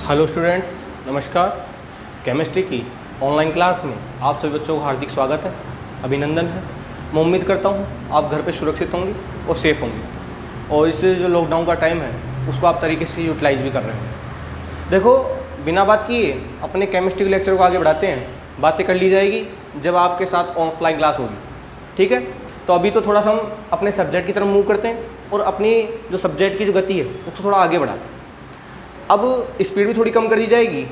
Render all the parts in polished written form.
Hello students, नमस्कार। Chemistry की online class में आप सभी बच्चों का हार्दिक स्वागत है, अभिनंदन है। मैं उम्मीद करता हूँ आप घर पे सुरक्षित होंगे और सेफ़ होंगे और इस जो लॉकडाउन का टाइम है उसको आप तरीके से यूटिलाइज भी कर रहे हैं। देखो, बिना बात किए अपने केमिस्ट्री के लेक्चर को आगे बढ़ाते हैं। बातें कर ली जाएगी जब आपके साथ ऑफलाइन क्लास होगी, ठीक है। तो अभी तो थोड़ा सा हम अपने सब्जेक्ट की तरफ मूव करते हैं और अपनी जो सब्जेक्ट की जो गति है उसको थोड़ा आगे बढ़ाते हैं। अब स्पीड भी थोड़ी कम कर दी जाएगी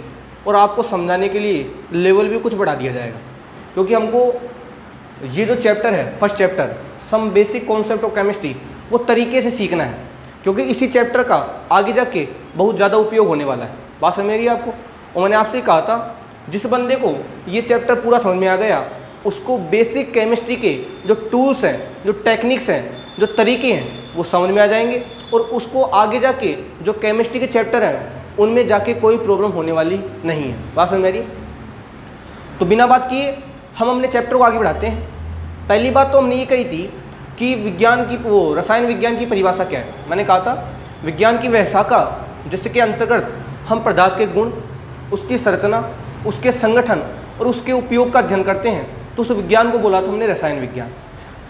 और आपको समझाने के लिए लेवल भी कुछ बढ़ा दिया जाएगा, क्योंकि हमको ये जो चैप्टर है, first chapter some basic concept of chemistry, वो तरीके से सीखना है, क्योंकि इसी चैप्टर का आगे जाके बहुत ज़्यादा उपयोग होने वाला है। बात समझ में आ रही है आपको? और मैंने आपसे कहा था जिस बंदे को ये चैप्टर पूरा समझ में आ गया उसको बेसिक केमिस्ट्री के जो टूल्स हैं, जो टेक्निक्स हैं, जो तरीके हैं वो समझ में आ जाएंगे और उसको आगे जाके जो केमिस्ट्री के चैप्टर हैं उनमें जाके कोई प्रॉब्लम होने वाली नहीं है। बात समझ में आ रही? तो बिना बात किए हम अपने चैप्टर को आगे बढ़ाते हैं। पहली बात तो हमने ये कही थी कि विज्ञान की रसायन विज्ञान की परिभाषा क्या है। मैंने कहा था विज्ञान की वह शाखा जिसके अंतर्गत हम पदार्थ के गुण, उसकी संरचना, उसके संगठन और उसके उपयोग का अध्ययन करते हैं, तो उस विज्ञान को बोला था हमने रसायन विज्ञान।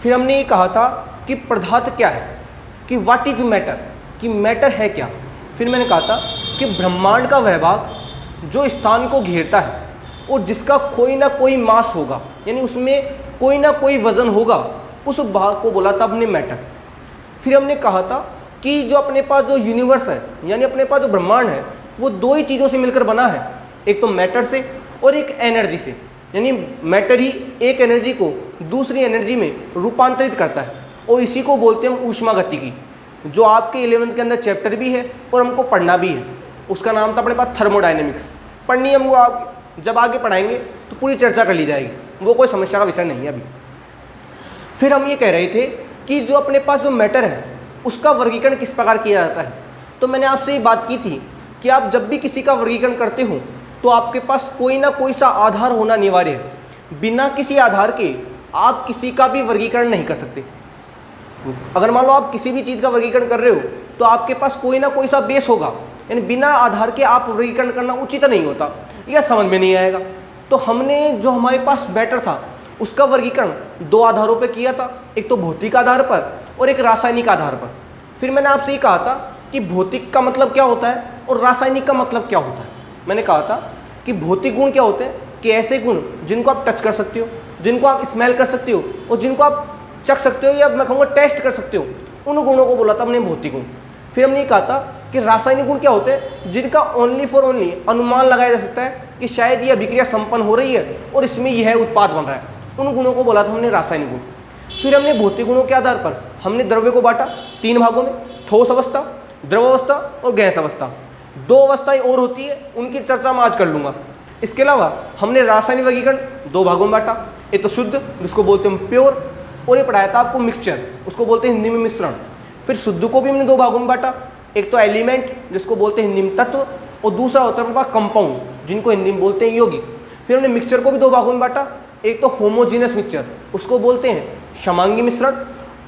फिर हमने ये कहा था कि पदार्थ क्या है, कि व्हाट इज मैटर, कि मैटर है क्या। फिर मैंने कहा था कि ब्रह्मांड का वह भाग जो स्थान को घेरता है और जिसका कोई ना कोई मास होगा, यानी उसमें कोई ना कोई वजन होगा, उस भाग को बोला था हमने मैटर। फिर हमने कहा था कि जो अपने पास जो यूनिवर्स है, यानी अपने पास जो ब्रह्मांड है, वो दो ही चीज़ों से मिलकर बना है, एक तो मैटर से और एक एनर्जी से। यानी मैटर ही एक एनर्जी को दूसरी एनर्जी में रूपांतरित करता है और इसी को बोलते हैं हम ऊष्मागतिकी, जो आपके 11th के अंदर चैप्टर भी है और हमको पढ़ना भी है। उसका नाम था अपने पास थर्मोडायनेमिक्स। पढ़नी हमको आप जब आगे पढ़ाएंगे तो पूरी चर्चा कर ली जाएगी, वो कोई समस्या का विषय नहीं है अभी। फिर हम ये कह रहे थे कि जो अपने पास जो मैटर है उसका वर्गीकरण किस प्रकार किया जाता है। तो मैंने आपसे ये बात की थी कि आप जब भी किसी का वर्गीकरण करते हो तो आपके पास कोई ना कोई सा आधार होना अनिवार्य है। बिना किसी आधार के आप किसी का भी वर्गीकरण नहीं कर सकते। अगर मान लो आप किसी भी चीज़ का वर्गीकरण कर रहे हो तो आपके पास कोई ना कोई सा बेस होगा, यानी बिना आधार के आप वर्गीकरण करना उचित नहीं होता या समझ में नहीं आएगा। तो हमने जो हमारे पास मैटर था उसका वर्गीकरण दो आधारों पर किया था, एक तो भौतिक आधार पर और एक रासायनिक आधार पर। फिर मैंने आपसे ये कहा था कि भौतिक का मतलब क्या होता है और रासायनिक का मतलब क्या होता है। मैंने कहा था कि भौतिक गुण क्या होते हैं, कि ऐसे गुण जिनको आप टच कर सकते हो, जिनको आप स्मेल कर सकते हो और जिनको आप चख सकते हो या मैं कहूँगा टेस्ट कर सकते हो, उन गुणों को बोला था हमने भौतिक गुण। फिर हमने ये कहा था कि रासायनिक गुण क्या होते हैं, जिनका ओनली फॉर ओनली अनुमान लगाया जा सकता है कि शायद ये अभिक्रिया संपन्न हो रही है और इसमें यह उत्पाद बन रहा है, उन गुणों को बोला था हमने रासायनिक गुण। फिर हमने भौतिक गुणों के आधार पर हमने द्रव्य को बांटा 3 भागों में, ठोस अवस्था, द्रव अवस्था और गैस अवस्था। 2 अवस्थाएं और होती है, उनकी चर्चा मैं आज कर लूँगा। इसके अलावा हमने रासायनिक वर्गीकरण 2 भागों में बांटा, एक तो शुद्ध जिसको बोलते हैं प्योर, और ये पढ़ाया था आपको मिक्सचर, उसको बोलते हैं हिंदी में मिश्रण। फिर शुद्ध को भी हमने 2 भागों में बांटा, एक तो एलिमेंट जिसको बोलते हैं हिंदी में तत्व और दूसरा होता है कंपाउंड जिनको हिंदी में बोलते हैं यौगिक। फिर हमने मिक्सचर को भी 2 भागों में बांटा, एक तो होमोजीनस मिक्सचर उसको बोलते हैं समांगी मिश्रण,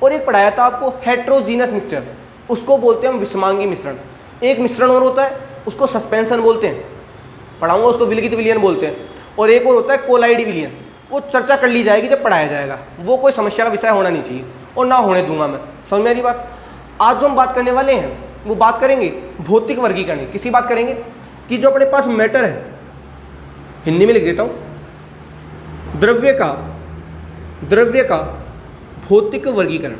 और एक पढ़ाया था आपको हेट्रोजीनस मिक्सचर, उसको बोलते हैं हम विषमांगी मिश्रण। एक मिश्रण और होता है उसको सस्पेंशन बोलते हैं, पढ़ाऊंगा उसको विलगित विलयन बोलते हैं, और एक और होता है कोलाइडी विलयन, वो चर्चा कर ली जाएगी जब पढ़ाया जाएगा, वो कोई समस्या का विषय होना नहीं चाहिए और ना होने दूंगा मैं। समझ में आ रही बात? आज जो हम बात करने वाले हैं वो बात करेंगे भौतिक वर्गीकरण। किसी बात करेंगे कि जो अपने पास मैटर है, हिंदी में लिख देता हूँ, द्रव्य का भौतिक वर्गीकरण,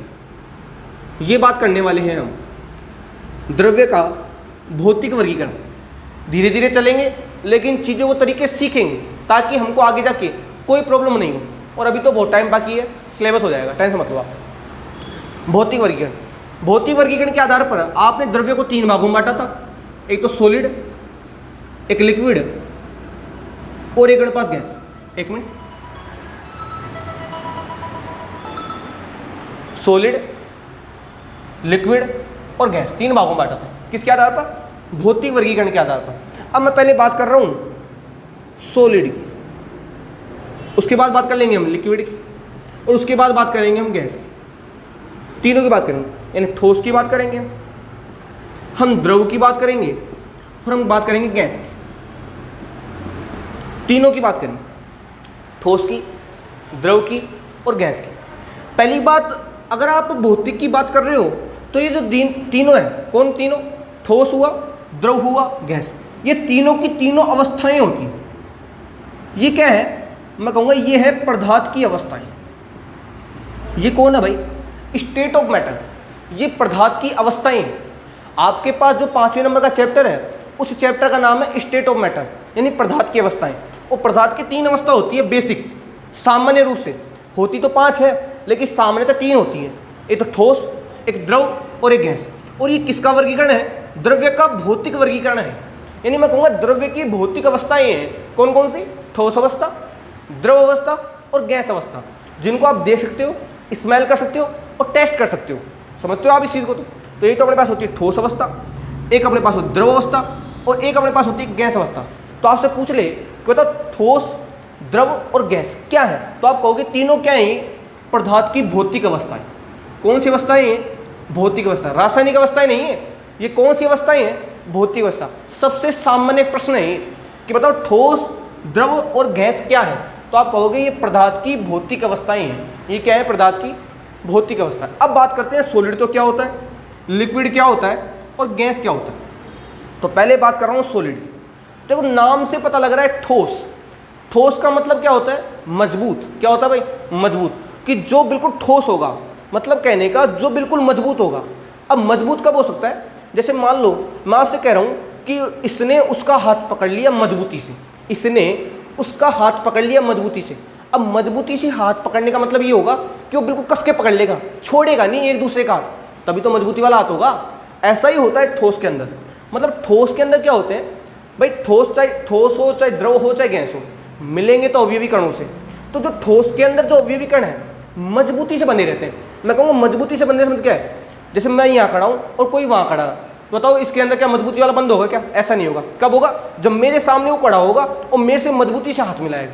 ये बात करने वाले हैं हम। द्रव्य का भौतिक वर्गीकरण धीरे धीरे चलेंगे, लेकिन चीज़ों को तरीके सीखेंगे ताकि हमको आगे जाके कोई प्रॉब्लम नहीं हो। और अभी तो बहुत टाइम बाकी है, सिलेबस हो जाएगा, टेंशन मत लो आप। भौतिक वर्गीकरण के आधार पर आपने द्रव्य को 3 भागों में बांटा था, एक तो सॉलिड, एक लिक्विड और एक पास गैस। एक मिनट, सॉलिड, लिक्विड और गैस 3 भागों में बांटा था। किसके आधार पर? भौतिक वर्गीकरण के आधार पर। अब मैं पहले बात कर रहा हूँ सॉलिड की, उसके बाद बात कर लेंगे हम लिक्विड की, और उसके बाद बात करेंगे हम गैस की। तीनों की बात करेंगे, यानी ठोस की बात करेंगे, हम द्रव की बात करेंगे फिर हम बात करेंगे गैस की। तीनों की बात करेंगे, ठोस की, द्रव की और गैस की। पहली बात, अगर आप भौतिक की बात कर रहे हो तो ये जो तीनों है, कौन तीनों? ठोस हुआ, द्रव हुआ, गैस। ये तीनों की तीनों अवस्थाएं होती हैं। ये क्या है? मैं कहूँगा ये है पदार्थ की अवस्थाएं। ये कौन है भाई? State of matter. ये पदार्थ की अवस्थाएं हैं। आपके पास जो 5वें नंबर का चैप्टर है, उस चैप्टर का नाम है स्टेट ऑफ मैटर, यानी पदार्थ की अवस्थाएं। और पदार्थ की 3 अवस्था होती है बेसिक, सामान्य रूप से होती तो 5 है, लेकिन सामान्यतः 3 होती है। एक तो ठोस, एक द्रव और एक गैस। और ये किसका वर्गीकरण है? द्रव्य का भौतिक वर्गीकरण है। यानी मैं कहूँगा द्रव्य की भौतिक अवस्थाएं हैं कौन कौन सी? ठोस अवस्था, द्रव अवस्था और गैस अवस्था, जिनको आप देख सकते हो, स्मेल कर सकते हो और टेस्ट कर सकते हो। समझते हो आप इस चीज़ को? तो एक तो अपने पास होती है ठोस अवस्था, एक अपने पास होती है द्रव अवस्था और एक अपने पास होती है गैस अवस्था। तो आपसे पूछ ले कि बताओ ठोस, द्रव और गैस क्या है, तो आप कहोगे तीनों क्या है? पदार्थ की भौतिक अवस्थाएं। कौन सी अवस्थाएं हैं? भौतिक अवस्था, रासायनिक अवस्थाएं नहीं है। ये कौन सी अवस्थाएं हैं? भौतिक अवस्था। सबसे सामान्य प्रश्न है कि बताओ ठोस, द्रव और गैस क्या है, तो आप कहोगे ये पदार्थ की भौतिक अवस्थाएं हैं। ये क्या है? पदार्थ की भौतिक अवस्था। अब बात करते हैं सॉलिड तो क्या होता है, लिक्विड क्या होता है और गैस क्या होता है। तो पहले बात कर रहा हूँ सॉलिड। देखो नाम से पता लग रहा है ठोस। ठोस का मतलब क्या होता है? मजबूत। क्या होता है भाई? मजबूत। कि जो बिल्कुल ठोस होगा, मतलब कहने का जो बिल्कुल मजबूत होगा। अब मजबूत कब हो सकता है? जैसे मान लो मैं आपसे कह रहा हूँ कि इसने उसका हाथ पकड़ लिया मजबूती से, इसने उसका हाथ पकड़ लिया मजबूती से। अब मजबूती से हाथ पकड़ने का मतलब ये होगा कि वो बिल्कुल कस के पकड़ लेगा, छोड़ेगा नहीं एक दूसरे का, तभी तो मजबूती वाला हाथ होगा। ऐसा ही होता है ठोस के अंदर। मतलब ठोस के अंदर क्या होते हैं भाई? ठोस चाहे ठोस हो, चाहे द्रव हो, चाहे गैस हो, मिलेंगे तो अवयवी कणों से। तो जो ठोस के अंदर जो अवयवी कण है मजबूती से बने रहते हैं। मैं कहूँगा मजबूती से बनने से मतलब क्या है? जैसे मैं यहाँ खड़ा हूँ और कोई वहाँ खड़ा है, बताओ इसके अंदर क्या मजबूती वाला बंद होगा क्या? ऐसा नहीं होगा। कब होगा? जब मेरे सामने वो खड़ा होगा और मेरे से मजबूती से हाथ मिलाएगा।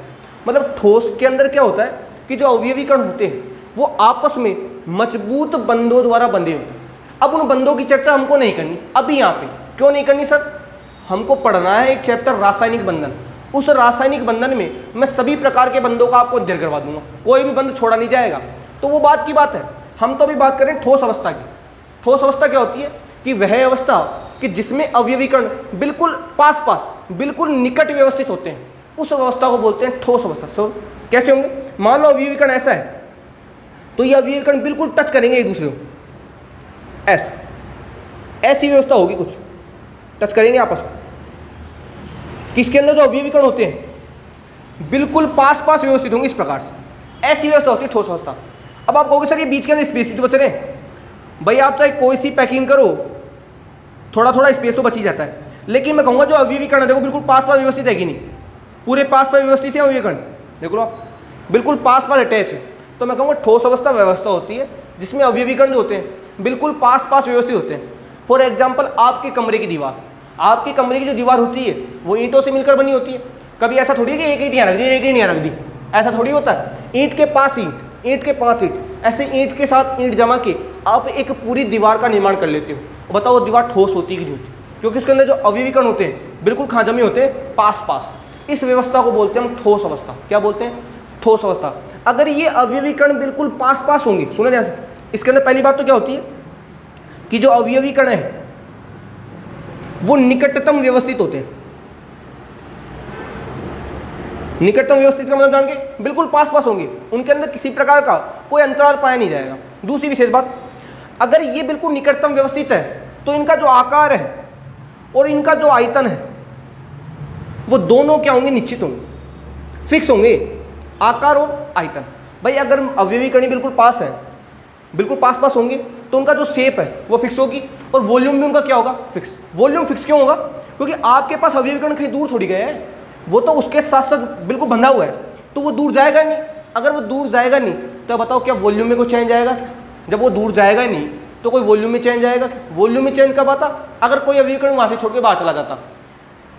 मतलब ठोस के अंदर क्या होता है कि जो अवयवी कण होते हैं वो आपस में मजबूत बंधों द्वारा बंधे होते हैं। अब उन बंधों की चर्चा हमको नहीं करनी अभी यहाँ पे। क्यों नहीं करनी सर? हमको पढ़ना है एक चैप्टर रासायनिक बंधन। उस रासायनिक बंधन में मैं सभी प्रकार के बंधों का आपको अध्ययन करवा दूंगा, कोई भी बंध छोड़ा नहीं जाएगा। तो वो बात की बात है। हम तो अभी बात करें ठोस अवस्था की। ठोस अवस्था क्या होती है? कि वह अवस्था कि जिसमें अवयवी कण बिल्कुल पास पास, बिल्कुल निकट व्यवस्थित होते हैं, उस अवस्था को बोलते हैं ठोस अवस्था। तो कैसे होंगे? मान लो अवयवी कण ऐसा है तो ये अवयवी कण बिल्कुल टच करेंगे एक दूसरे को, ऐसा, ऐसी व्यवस्था होगी, कुछ टच करेंगे आपस में। किसके अंदर जो अवयवी कण होते हैं बिल्कुल पास पास व्यवस्थित होंगे, इस प्रकार से ऐसी व्यवस्था होती है ठोस अवस्था। अब आप कहोगे सर ये बीच के अंदर स्पेस भी तो बच रहे हैं। भाई आप चाहे कोई सी पैकिंग करो, थोड़ा थोड़ा स्पेस तो बच ही जाता है, लेकिन मैं कहूँगा जो अवयवी कण है देखो बिल्कुल पास पास व्यवस्थित है कि नहीं? पूरे पास पास व्यवस्थित है अवयवी कण, देख लो आप, बिल्कुल पास पास अटैच है। तो मैं कहूँगा ठोस अवस्था व्यवस्था होती है जिसमें अवयवी कण जो होते हैं बिल्कुल पास पास व्यवस्थित होते हैं। फॉर एग्जाम्पल आपके कमरे की दीवार, आपके कमरे की जो दीवार होती है वो ईंटों से मिलकर बनी होती है। कभी ऐसा थोड़ी है कि एक ईंट यहाँ रख दी, एक ईंट यहाँ रख दी, ऐसा थोड़ी होता है। ईंट के पास ईंट, ईंट के पास ईंट, ऐसे ईंट के साथ ईंट जमा के आप एक पूरी दीवार का निर्माण कर लेते हो। बताओ वो दीवार ठोस होती कि नहीं होती? क्योंकि उसके अंदर जो अवयवी कण होते हैं बिल्कुल कहाँ जमे होते हैं? पास पास। इस व्यवस्था को बोलते हैं हम ठोस अवस्था। क्या बोलते हैं? ठोस अवस्था। अगर ये अवयवी कण बिल्कुल पास पास होंगे, सुना ध्यान से, इसके अंदर पहली बात तो क्या होती है कि जो अवयवी कण है वो निकटतम व्यवस्थित होते हैं। निकटतम व्यवस्थित का मतलब जान के बिल्कुल पास पास होंगे, उनके अंदर किसी प्रकार का कोई अंतराल पाया नहीं जाएगा। दूसरी विशेष बात, अगर ये बिल्कुल निकटतम व्यवस्थित है तो इनका जो आकार है और इनका जो आयतन है वो दोनों क्या होंगे? निश्चित होंगे, फिक्स होंगे, आकार और आयतन। भाई अगर अवयवी कणी बिल्कुल पास है, बिल्कुल पास पास होंगे तो उनका जो शेप है वो फिक्स होगी और वॉल्यूम भी उनका क्या होगा? फिक्स। वॉल्यूम फिक्स क्यों होगा? क्योंकि आपके पास अवयवी कण कहीं दूर थोड़ी गए हैं, वो तो उसके साथ साथ बिल्कुल बंधा हुआ है, तो वो दूर जाएगा नहीं। अगर वो दूर जाएगा नहीं तो बताओ क्या वॉल्यूम में कोई चेंज आएगा? जब वो दूर जाएगा ही नहीं तो कोई वॉल्यूम में चेंज आएगा? वॉल्यूम में चेंज कब आता? अगर कोई अवयवी कण वहाँ से छोड़ के बाहर चला जाता।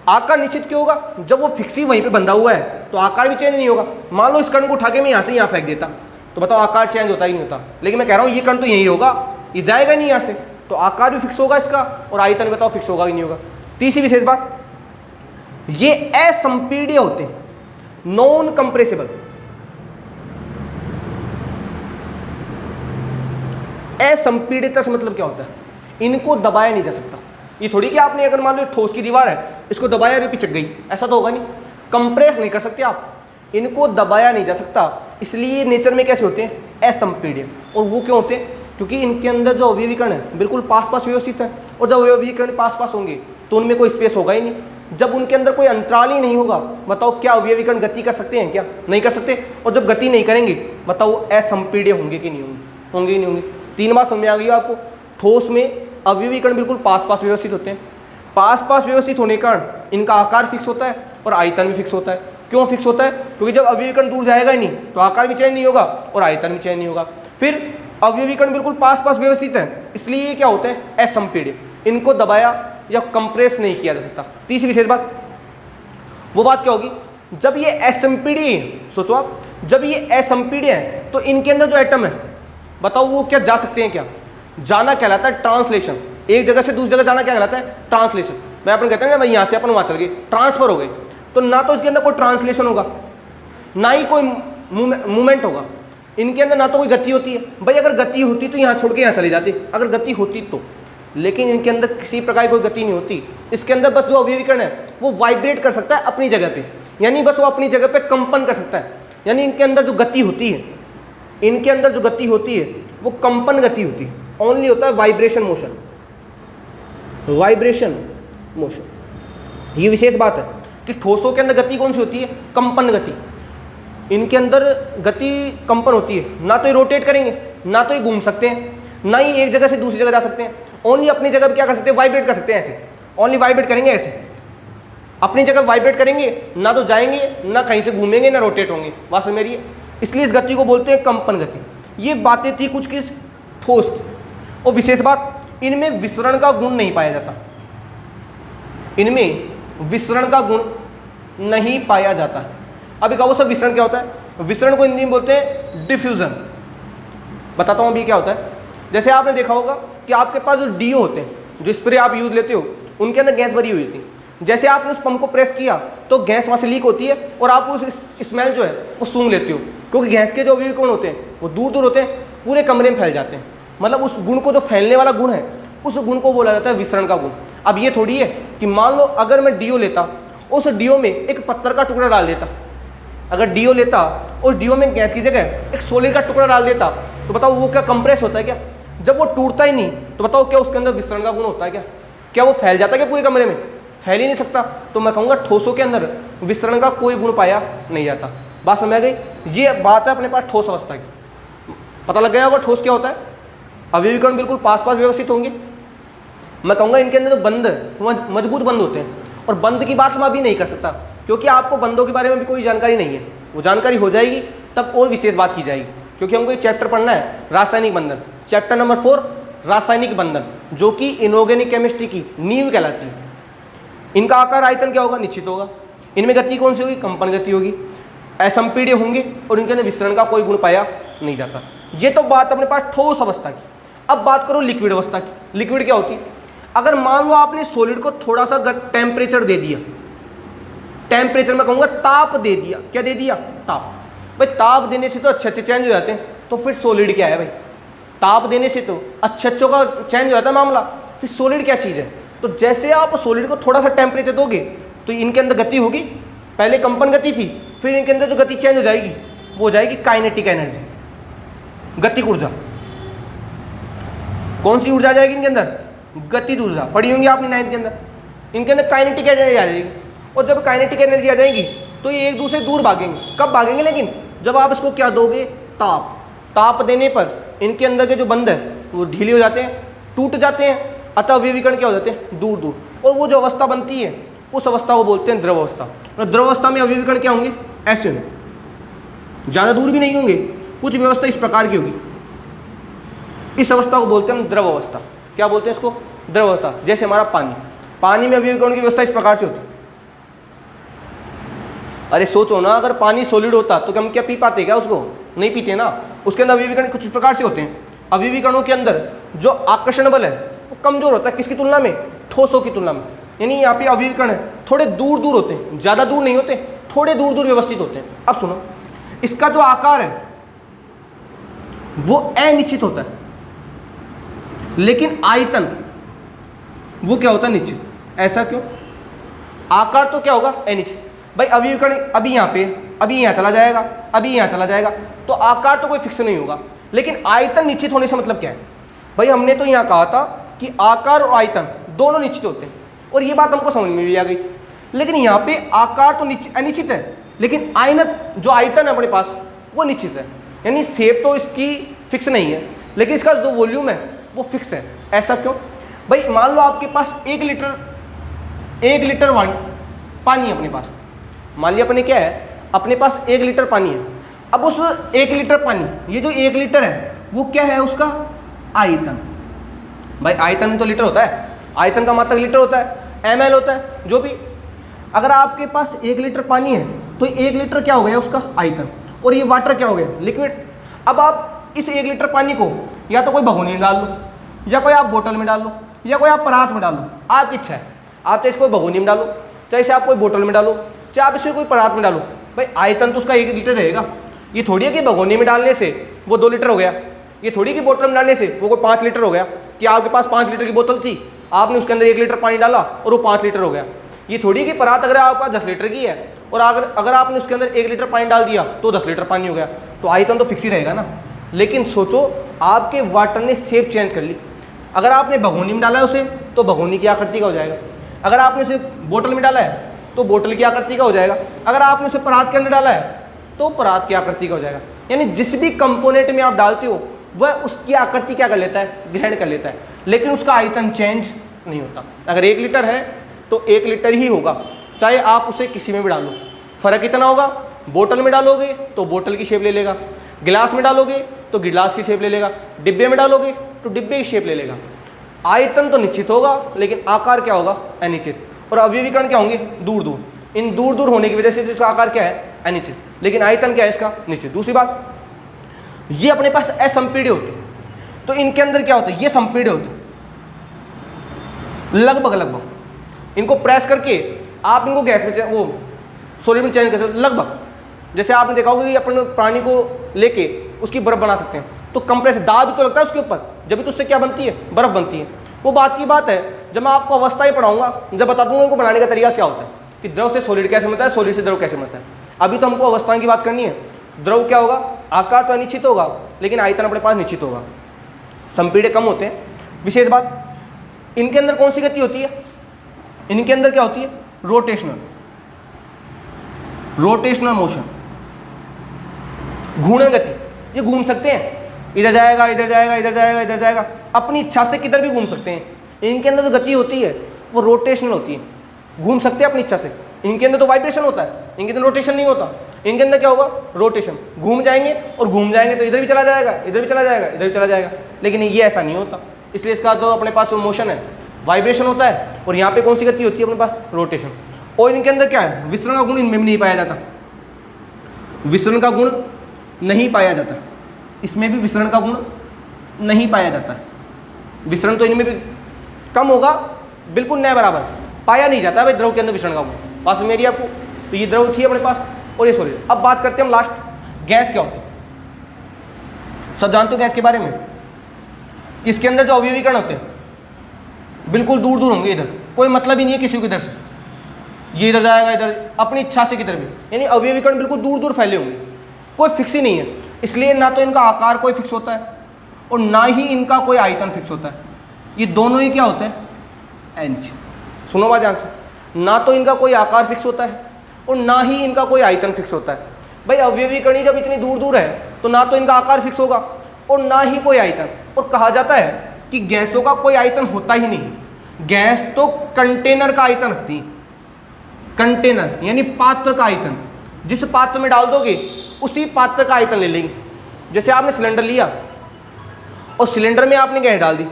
आकार निश्चित क्यों होगा? जब वो फिक्स ही वहीं पे बंधा हुआ है तो आकार भी चेंज नहीं होगा। मान लो इस कण को उठा के मैं यहाँ से यहाँ फेंक देता तो बताओ आकार चेंज होता ही नहीं होता। लेकिन मैं कह रहा हूँ ये कण तो यही होगा, ये जाएगा नहीं यहाँ से, तो आकार भी फिक्स होगा इसका और आयतन बताओ फिक्स होगा कि नहीं होगा? तीसरी विशेष बात, ये असंपीड्य होते हैं, नॉन कंप्रेसिबल। असंपीड्यता से मतलब क्या होता है, इनको दबाया नहीं जा सकता। ये थोड़ी कि आपने अगर मान लो ठोस की दीवार है, इसको दबाया और पिचक गई, ऐसा तो होगा नहीं। कंप्रेस नहीं कर सकते आप, इनको दबाया नहीं जा सकता, इसलिए नेचर में कैसे होते हैं, असंपीड्य। और वो क्यों होते हैं, क्योंकि इनके अंदर जो अवयवीकरण है बिल्कुल पास पास व्यवस्थित है, और जब अवयवीकरण पास पास होंगे तो उनमें कोई स्पेस होगा ही नहीं। जब उनके अंदर कोई अंतराल ही नहीं होगा, बताओ क्या अवयवीकरण गति कर सकते हैं, क्या नहीं कर सकते। और जब गति नहीं करेंगे, बताओ असंपीड्य होंगे कि नहीं होंगे, होंगे ही नहीं होंगे। 3 बात समझ आ गई आपको। ठोस में अवयवीकरण बिल्कुल पास पास व्यवस्थित होते हैं, पास पास व्यवस्थित होने के कारण इनका आकार फिक्स होता है और आयतन भी फिक्स होता है। क्यों फिक्स होता है, क्योंकि जब अवयवीकरण दूर जाएगा ही नहीं तो आकार भी चेंज नहीं होगा और आयतन भी चेंज नहीं होगा। फिर अवयवीकरण बिल्कुल पास पास व्यवस्थित है, इसलिए क्या होते हैं, असंपीड्य। इनको दबाया या कंप्रेस नहीं किया जा सकता। तीसरी विशेष बात, वो बात क्या होगी, जब ये असंपीड्य है, सोचो आप, जब ये असंपीड्य है तो इनके अंदर जो एटम है, बताओ वो क्या जा सकते हैं, क्या जाना कहलाता है ट्रांसलेशन। एक जगह से दूसरी जगह जाना क्या कहलाता है, ट्रांसलेशन। मैं अपन कहते हैं ना, मैं यहाँ से अपन वहाँ चल गए, ट्रांसफर हो गए, तो ना तो इसके अंदर कोई ट्रांसलेशन होगा, ना ही कोई मूवमेंट होगा, इनके अंदर ना तो कोई गति होती है। भाई अगर गति होती तो यहाँ छोड़ के यहाँ चले जाते, अगर गति होती तो, लेकिन इनके अंदर किसी प्रकार की कोई गति नहीं होती। इसके अंदर बस जो अवयवीकरण है वो वाइब्रेट कर सकता है अपनी जगह पे, यानी बस वो अपनी जगह पे कंपन कर सकता है। यानी इनके अंदर जो गति होती है, इनके अंदर जो गति होती है वो कंपन गति होती है, ओनली होता है वाइब्रेशन मोशन, वाइब्रेशन मोशन। ये विशेष बात है कि ठोसों के अंदर गति कौन सी होती है, कंपन गति। इनके अंदर गति कंपन होती है, ना तो ये रोटेट करेंगे, ना तो ये घूम सकते हैं, ना ही एक जगह से दूसरी जगह जा सकते हैं। ओनली अपनी जगह पे क्या कर सकते हैं, वाइब्रेट कर सकते हैं, ऐसे ओनली वाइब्रेट करेंगे, ऐसे अपनी जगह वाइब्रेट करेंगे, ना तो जाएंगे, ना कहीं से घूमेंगे, ना रोटेट होंगे। बात समझ मेरी है, इसलिए इस गति को बोलते हैं कंपन गति। ये बातें थी कुछ किस ठोस की। और विशेष बात, इनमें विसरण का गुण नहीं पाया जाता, इनमें विसरण का गुण नहीं पाया जाता है। अभी कहो सब विसरण क्या होता है, विसरण को हिंदी में बोलते हैं डिफ्यूजन। बताता हूँ अभी क्या होता है। जैसे आपने देखा होगा कि आपके पास जो डीओ होते हैं, जो स्प्रे आप यूज लेते हो, उनके अंदर गैस भरी हुई होती है। जैसे आपने उस पंप को प्रेस किया तो गैस वहाँ से लीक होती है और आप उस स्मेल जो है वो सूंघ लेते हो, क्योंकि गैस के जो अवयवीकरण होते हैं वो दूर दूर होते हैं, पूरे कमरे में फैल जाते हैं। मतलब उस गुण को, जो फैलने वाला गुण है, उस गुण को बोला जाता है विसरण का गुण। अब ये थोड़ी है कि मान लो अगर मैं डीओ लेता, उस डीओ में एक पत्थर का टुकड़ा डाल देता, अगर डीओ लेता और डीओ में गैस की जगह एक सॉलिड का टुकड़ा डाल देता, तो बताओ वो क्या कंप्रेस होता है क्या? जब वो टूटता ही नहीं तो बताओ क्या उसके अंदर विसरण का गुण होता है क्या? क्या वो फैल जाता है क्या पूरे कमरे में? फैल ही नहीं सकता। तो मैं कहूँगा ठोसों के अंदर विसरण का कोई गुण पाया नहीं जाता। बात समझ आ गई? ये बात है अपने पास ठोस अवस्था की। पता लग गया होगा ठोस क्या होता है। अवयवीकरण बिल्कुल पास पास व्यवस्थित होंगे। मैं कहूँगा इनके अंदर जो बंद वो मजबूत बंद होते हैं। और बंद की बात मैं अभी नहीं कर सकता क्योंकि आपको बंदों के बारे में भी कोई जानकारी नहीं है। वो जानकारी हो जाएगी तब और विशेष बात की जाएगी, क्योंकि हमको एक चैप्टर पढ़ना है रासायनिक बंधन, चैप्टर नंबर 4 रासायनिक बंधन, जो कि इनऑर्गेनिक केमिस्ट्री की नींव कहलाती है। इनका आकार आयतन क्या होगा? निश्चित होगा। इनमें गति कौन सी होगी? कंपन गति होगी। असंपीड्य होंगे और इनके अंदर विसरण का कोई गुण पाया नहीं जाता। ये तो बात अपने पास ठोस अवस्था की। अब बात करो लिक्विड अवस्था की। लिक्विड क्या होती है? अगर मान लो आपने सॉलिड को थोड़ा सा टेम्परेचर दे दिया, टेम्परेचर मैं कहूँगा ताप दे दिया। क्या दे दिया? ताप। भाई ताप देने से तो अच्छे अच्छे चेंज हो जाते हैं, तो फिर सॉलिड क्या है भाई? ताप देने से तो अच्छे अच्छों का चेंज हो जाता है मामला, फिर सॉलिड क्या चीज़ है? तो जैसे आप सॉलिड को थोड़ा सा टेम्परेचर दोगे तो इनके अंदर गति होगी। पहले कंपन गति थी, फिर इनके अंदर जो गति चेंज हो जाएगी वो हो जाएगी काइनेटिक एनर्जी, गतिक ऊर्जा। कौन सी ऊर्जा आ जाएगी इनके अंदर? गतिज ऊर्जा। पढ़ी होंगी आपने 9th के अंदर। इनके अंदर काइनेटिक एनर्जी आ जाएगी। और जब काइनेटिक एनर्जी आ जाएगी तो ये एक दूसरे दूर भागेंगे। कब भागेंगे? लेकिन जब आप इसको क्या दोगे? ताप। ताप देने पर इनके अंदर के जो बंध है वो ढीले हो जाते हैं, टूट जाते हैं, अतः अवयवीकरण क्या हो जाते हैं? दूर दूर। और वो जो अवस्था बनती है उस अवस्था को बोलते हैं द्रव अवस्था। और द्रव अवस्था में अवयवीकरण क्या होंगे? ऐसे होंगे, ज़्यादा दूर भी नहीं होंगे। कुछ व्यवस्था इस प्रकार की होगी। इस अवस्था को बोलते हैं हम द्रव अवस्था। क्या बोलते हैं इसको? द्रव अवस्था। जैसे हमारा पानी, पानी में अवयवीकरण की व्यवस्था इस प्रकार से होती है। अरे सोचो ना, अगर पानी सॉलिड होता तो हम क्या पी पाते? क्या उसको नहीं पीते ना। उसके अंदर अवयवीकरण कुछ इस प्रकार से होते हैं। अवयवीकरणों के अंदर जो आकर्षण बल है वो कमजोर होता है। किसकी तुलना में? ठोसों की तुलना में। यानी यहाँ पे अवयवी कण है थोड़े दूर दूर होते हैं, ज़्यादा दूर नहीं होते, थोड़े दूर दूर व्यवस्थित होते हैं। अब सुनो, इसका जो आकार है वो अनिश्चित होता है, लेकिन आयतन वो क्या होता है, निश्चित। ऐसा क्यों? आकार तो क्या होगा, अनिश्चित। भाई अवयवी कण अभी यहाँ पे, अभी यहाँ चला जाएगा, अभी यहाँ चला जाएगा, तो आकार तो कोई फिक्स नहीं होगा, लेकिन आयतन निश्चित होने से मतलब क्या है? भाई हमने तो यहाँ कहा था कि आकार और आयतन दोनों निश्चित होते हैं, और ये बात हमको समझ में भी आ गई थी। लेकिन यहाँ पे आकार तो अनिश्चित है, लेकिन आयनत जो आयतन है अपने पास वो निश्चित है, यानी शेप तो इसकी फिक्स नहीं है, लेकिन इसका जो वॉल्यूम है वो फिक्स है। ऐसा क्यों? भाई मान लो आपके पास 1 लीटर पानी है अपने पास। मान लिया अपने क्या है, अपने पास 1 लीटर पानी है। अब उस 1 लीटर पानी, ये जो 1 लीटर है वो क्या है, उसका आयतन। भाई आयतन तो लीटर होता है, आयतन का मात्रक लीटर होता है, ml होता है, जो भी। अगर आपके पास 1 लीटर पानी है तो 1 लीटर क्या हो गया, उसका आयतन, और ये वाटर क्या हो गया, लिक्विड। अब आप इस 1 लीटर पानी को या तो कोई भगोनी में डाल लो, या कोई आप बोतल में डाल लो, या कोई आप परात में डाल लो, आपकी इच्छा है। आप चाहे इसको भगोनी में डालो, चाहे इसे आप कोई बोतल में डालो, चाहे आप इसे कोई परात में डालो, भाई आयतन तो उसका 1 लीटर रहेगा। ये थोड़ी है कि भगोनी में डालने से वो 2 लीटर हो गया, ये थोड़ी कि बोतल में डालने से वो कोई 5 लीटर हो गया, कि आपके पास 5 लीटर की बोतल थी, आपने उसके अंदर 1 लीटर पानी डाला और वो 5 लीटर हो गया। ये थोड़ी कि परात अगर आपके पास 10 लीटर की है और अगर आपने उसके अंदर 1 लीटर पानी डाल दिया तो 10 लीटर पानी हो गया, तो आयतन तो फिक्स ही रहेगा ना। लेकिन सोचो, आपके वाटर ने शेप चेंज कर ली। अगर आपने भगोनी में डाला है उसे, तो भगोनी की आकृति का हो जाएगा। अगर आपने उसे बोतल में डाला है तो बोतल की आकृति का हो जाएगा। अगर आपने उसे परात के अंदर डाला है तो परात की आकृति का हो जाएगा। यानी जिस भी कंपोनेंट में आप डालते हो वह उसकी आकृति क्या कर लेता है, ग्रहण कर लेता है, लेकिन उसका आयतन चेंज नहीं होता। अगर 1 लीटर है तो 1 लीटर ही होगा, चाहे आप उसे किसी में भी डालो। फर्क इतना होगा, बोतल में डालोगे तो बोतल की शेप ले लेगा, गिलास में डालोगे तो गिलास की शेप ले लेगा, डिब्बे में डालोगे तो डिब्बे की शेप ले लेगा। आयतन तो निश्चित होगा, लेकिन आकार क्या होगा, अनिश्चित। और अवयवी कण क्या होंगे, दूर दूर। इन दूर दूर होने की वजह से इसका आकार क्या है, अनिश्चित, लेकिन आयतन क्या है इसका, निश्चित। दूसरी बात, ये अपने पास असंपीड्य होते हैं, तो इनके अंदर क्या होता है, ये संपीड्य होते हैं लगभग। इनको प्रेस करके आप इनको गैस में वो सॉलिड में चेंज कर सकते हो लगभग। जैसे आपने देखा होगा कि अपन पानी को लेके उसकी बर्फ बना सकते हैं, तो कंप्रेस दाब तो लगता है उसके ऊपर, जब भी तो उससे क्या बनती है, बर्फ बनती है। वो बात की बात है, जब मैं आपको अवस्थाएं पढ़ाऊंगा जब बता दूंगा इनको बनाने का तरीका क्या होता है, कि द्रव से सॉलिड कैसे बनता है, सॉलिड से द्रव कैसे बनता है। अभी तो हमको अवस्थाओं की बात करनी है। द्रव क्या होगा, आकार तो अनिश्चित होगा, लेकिन आयतन अपने पास निश्चित होगा, संपीड्य कम होते हैं। विशेष बात, इनके अंदर कौन सी गति होती है, इनके अंदर क्या होती है, रोटेशनल मोशन, घूर्णन गति। ये घूम सकते हैं, इधर जाएगा, इधर जाएगा, इधर जाएगा, इधर जाएगा, अपनी इच्छा से किधर भी घूम सकते हैं। इनके अंदर जो गति होती है वो रोटेशनल होती है, घूम सकते हैं अपनी इच्छा से। इनके अंदर तो वाइब्रेशन होता है, इनके अंदर रोटेशन नहीं होता। इनके अंदर क्या होगा, रोटेशन, घूम जाएंगे और घूम जाएंगे, तो इधर भी चला जाएगा, इधर भी चला जाएगा, इधर भी चला जाएगा। लेकिन ये ऐसा नहीं होता, इसलिए इसका जो अपने पास मोशन है, वाइब्रेशन होता है, और यहाँ पे कौन सी गति होती है अपने पास, रोटेशन। और इनके अंदर क्या है, विसरण का गुण इनमें भी नहीं पाया जाता, विसरण का गुण नहीं पाया जाता, इसमें भी विसरण का गुण नहीं पाया जाता। विसरण तो इनमें भी कम होगा, बिल्कुल न बराबर पाया नहीं जाता है भाई द्रव के अंदर विसरण का गुण। बात मेरी आपको, तो ये द्रव थी अपने पास और ये सॉलिड। अब बात करते हैं हम लास्ट, गैस क्या होती है। सब जानते हो गैस के बारे में, इसके अंदर जो अवयवी कण होते हैं बिल्कुल दूर दूर होंगे, इधर कोई मतलब ही नहीं है किसी को इधर से, ये इधर जाएगा, इधर अपनी इच्छा से किधर भी, यानी अवयवी कण बिल्कुल दूर दूर फैले होंगे, कोई फिक्स ही नहीं है। इसलिए ना तो इनका आकार कोई फिक्स होता है और ना ही इनका कोई आयतन फिक्स होता है। ये दोनों ही क्या होते हैं, एंच। सुनो बात ध्यान से, ना तो इनका कोई आकार फिक्स होता है और ना ही इनका कोई आयतन फिक्स होता है। भाई अवयवी कणी जब इतनी दूर दूर है तो ना तो इनका आकार फिक्स होगा और ना ही कोई आयतन। और कहा जाता है कि गैसों का कोई आयतन होता ही नहीं, गैस तो कंटेनर का आयतन रखती है। कंटेनर यानी पात्र का आयतन, जिस पात्र में डाल दोगे उसी पात्र का आयतन ले लेंगे। जैसे आपने सिलेंडर लिया और सिलेंडर में आपने गैस डाल दी,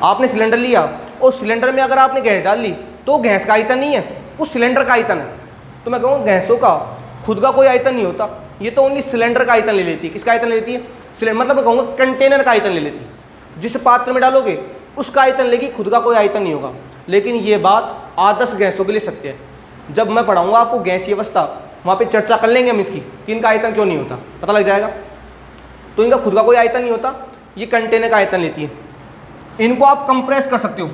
आपने सिलेंडर लिया और सिलेंडर में अगर आपने गैस डाल ली तो गैस का आयतन नहीं है, उस सिलेंडर का आयतन है। तो मैं कहूँगा गैसों का खुद का कोई आयतन नहीं होता, ये तो ओनली सिलेंडर का आयतन ले लेती है। किसका आयतन ले लेती है, सिलेंडर, मतलब मैं कहूँगा कंटेनर का आयतन ले लेती है। जिस पात्र में डालोगे उसका आयतन लेगी, खुद का कोई आयतन नहीं होगा। लेकिन ये बात आदर्श गैसों के लिए सत्य है। जब मैं पढ़ाऊंगा आपको गैसीय अवस्था, वहाँ पे चर्चा कर लेंगे हम इसकी कि इनका आयतन क्यों नहीं होता, पता लग जाएगा। तो इनका खुद का कोई आयतन नहीं होता, ये कंटेनर का आयतन लेती है। इनको आप कंप्रेस कर सकते हो,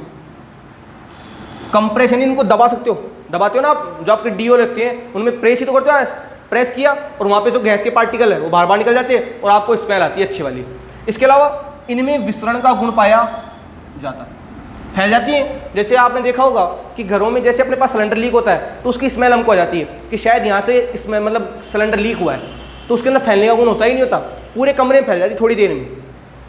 कंप्रेस यानी इनको दबा सकते हो, दबाते हो ना आप, जो आपके डीओ लगते हैं उनमें प्रेस ही तो करते हो। प्रेस किया और वहाँ पे जो गैस के पार्टिकल है वो बाहर बाहर निकल जाते हैं और आपको स्मेल आती है अच्छी वाली। इसके अलावा इनमें विसरण का गुण पाया जाता है, फैल जाती है। जैसे आपने देखा होगा कि घरों में जैसे अपने पास सिलेंडर लीक होता है तो उसकी स्मेल हमको आ जाती है कि शायद यहाँ से इसमें मतलब सिलेंडर लीक हुआ है, तो उसके अंदर फैलने का गुण होता ही नहीं होता, पूरे कमरे में फैल जाती है थोड़ी देर में,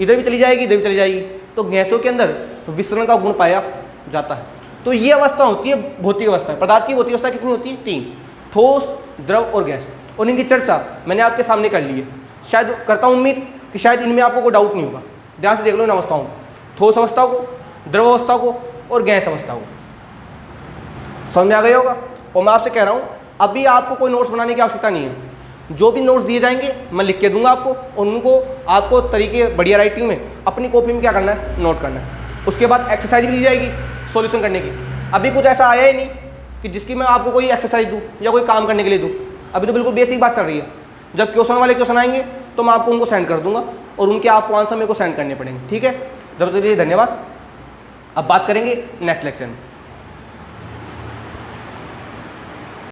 इधर भी चली जाएगी इधर भी चली जाएगी। तो गैसों के अंदर विसरण का गुण पाया जाता है। तो ये अवस्था होती है भौतिक अवस्था। पदार्थ की भौतिक अवस्था कितनी होती है? 3, ठोस, द्रव और गैस। और इनकी चर्चा मैंने आपके सामने कर ली है। शायद करता हूँ उम्मीद कि शायद इनमें आपको कोई डाउट नहीं होगा। ध्यान से देख लो इन अवस्थाओं को, ठोस अवस्था को, द्रव अवस्था को और गैस अवस्था को। समझ में आ गया होगा। और मैं आपसे कह रहा हूँ अभी आपको कोई नोट्स बनाने की आवश्यकता नहीं है। जो भी नोट्स दिए जाएंगे मैं लिख के दूंगा आपको, और उनको आपको तरीके बढ़िया राइटिंग में अपनी कॉपी में क्या करना है, नोट करना है। उसके बाद एक्सरसाइज भी दी जाएगी सॉल्यूशन करने की। अभी कुछ ऐसा आया ही नहीं कि जिसकी मैं आपको कोई एक्सरसाइज दूँ या कोई काम करने के लिए दूँ। अभी तो बिल्कुल बेसिक बात चल रही है। जब क्वेश्चन वाले क्वेश्चन आएंगे तो मैं आपको उनको सेंड कर दूंगा और उनके आपको आंसर मेरे को सेंड करने पड़ेंगे, ठीक है। जब तक के लिए धन्यवाद। अब बात करेंगे नेक्स्ट लेक्चर में।